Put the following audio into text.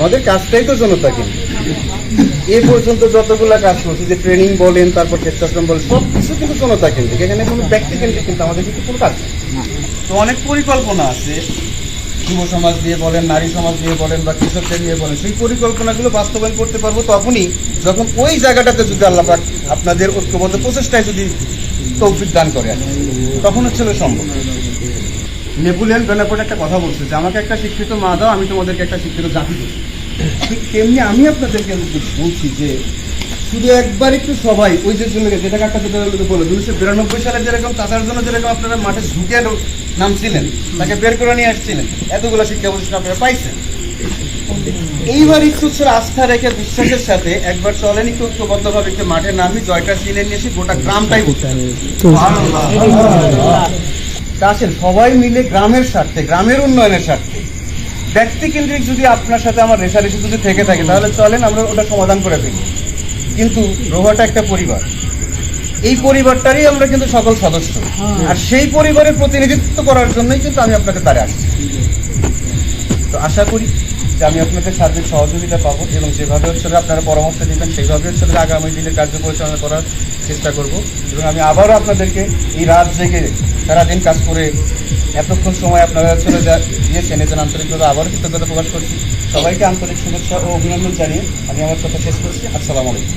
আমাদের কাজটাই তো জনতা কেন্দ্রিক। এ পর্যন্ত যতগুলা কাজ করছি, যে ট্রেনিং বলেন, তারপর ক্ষেত্রাশ্রম বলেন, সব কিছু কিন্তু জনতা কেন্দ্রিক। এখানে কোনো ব্যক্তি কেন্দ্রিক কিন্তু আমাদের কিন্তু কোনো কাজ নেই। তো অনেক পরিকল্পনা আছে, যুব সমাজ নিয়ে বলেন, নারী সমাজ নিয়ে বলেন, বা কৃষকদের নিয়ে বলেন। সেই পরিকল্পনাগুলো বাস্তবায়ন করতে পারবো তখনই যখন ওই জায়গাটাতে যদি আল্লাহ পাক আপনাদের ঐক্যবদ্ধ প্রচেষ্টায় যদি তৌফিক দান করে, তখন হচ্ছে সম্ভব। নেপোলিয়ন বোনাপার্ট একটা কথা বলছে যে আমাকে একটা শিক্ষিত মা দাও, আমি তোমাদেরকে একটা শিক্ষিত জাতি দেব। ঠিক তেমনি আমি আপনাদেরকে বলছি যে শুধু একবার একটু সবাই ওই যে জন্য যেটা একটা যেটা বলো 1992 সালে যেরকম চাষার জন্য যেরকম আপনারা মাঠে ঢুকে নামছিলেন, তাকে বের করে নিয়ে আসছিলেন, এতগুলো শিক্ষা প্রতিষ্ঠান আপনারা পাইছেন। এইবার একটু আস্থা রেখে বিশ্বাসের সাথে একবার চলেন, একটু ঐক্যবদ্ধভাবে একটু মাঠে নামি, জয়টা ছিনে নিয়ে এসে গোটা গ্রামটাই উঠতে আসেন সবাই মিলে গ্রামের স্বার্থে, গ্রামের উন্নয়নের স্বার্থে। ব্যক্তি কেন্দ্রিক যদি আপনার সাথে আমার রেশারেশি যদি থেকে থাকে, তাহলে চলেন আমরা ওটা সমাধান করে ফেলি। কিন্তু রোহাটা একটা পরিবার, এই পরিবারটারই আমরা কিন্তু সকল সদস্য, আর সেই পরিবারের প্রতিনিধিত্ব করার জন্যই কিন্তু আমি আপনাদের দ্বারে আসছি। তো আশা করি যে আমি আপনাদের সার্বিক সহযোগিতা পাবো, এবং যেভাবে হচ্ছে আপনারা পরামর্শ দিবেন সেইভাবে হচ্ছে আগামী দিনের কার্য পরিচালনা করার চেষ্টা করব। এবং আমি আবারও আপনাদেরকে এই রাত জেগে সারাদিন কাজ করে এতক্ষণ সময় আপনারা দিয়েছেন, এজন্য আন্তরিকভাবে আবারও কৃতজ্ঞতা প্রকাশ করছি। সবাইকে আন্তরিক শুভেচ্ছা ও অভিনন্দন জানিয়ে আমি আমার কথা শেষ করছি। আসসালামু আলাইকুম।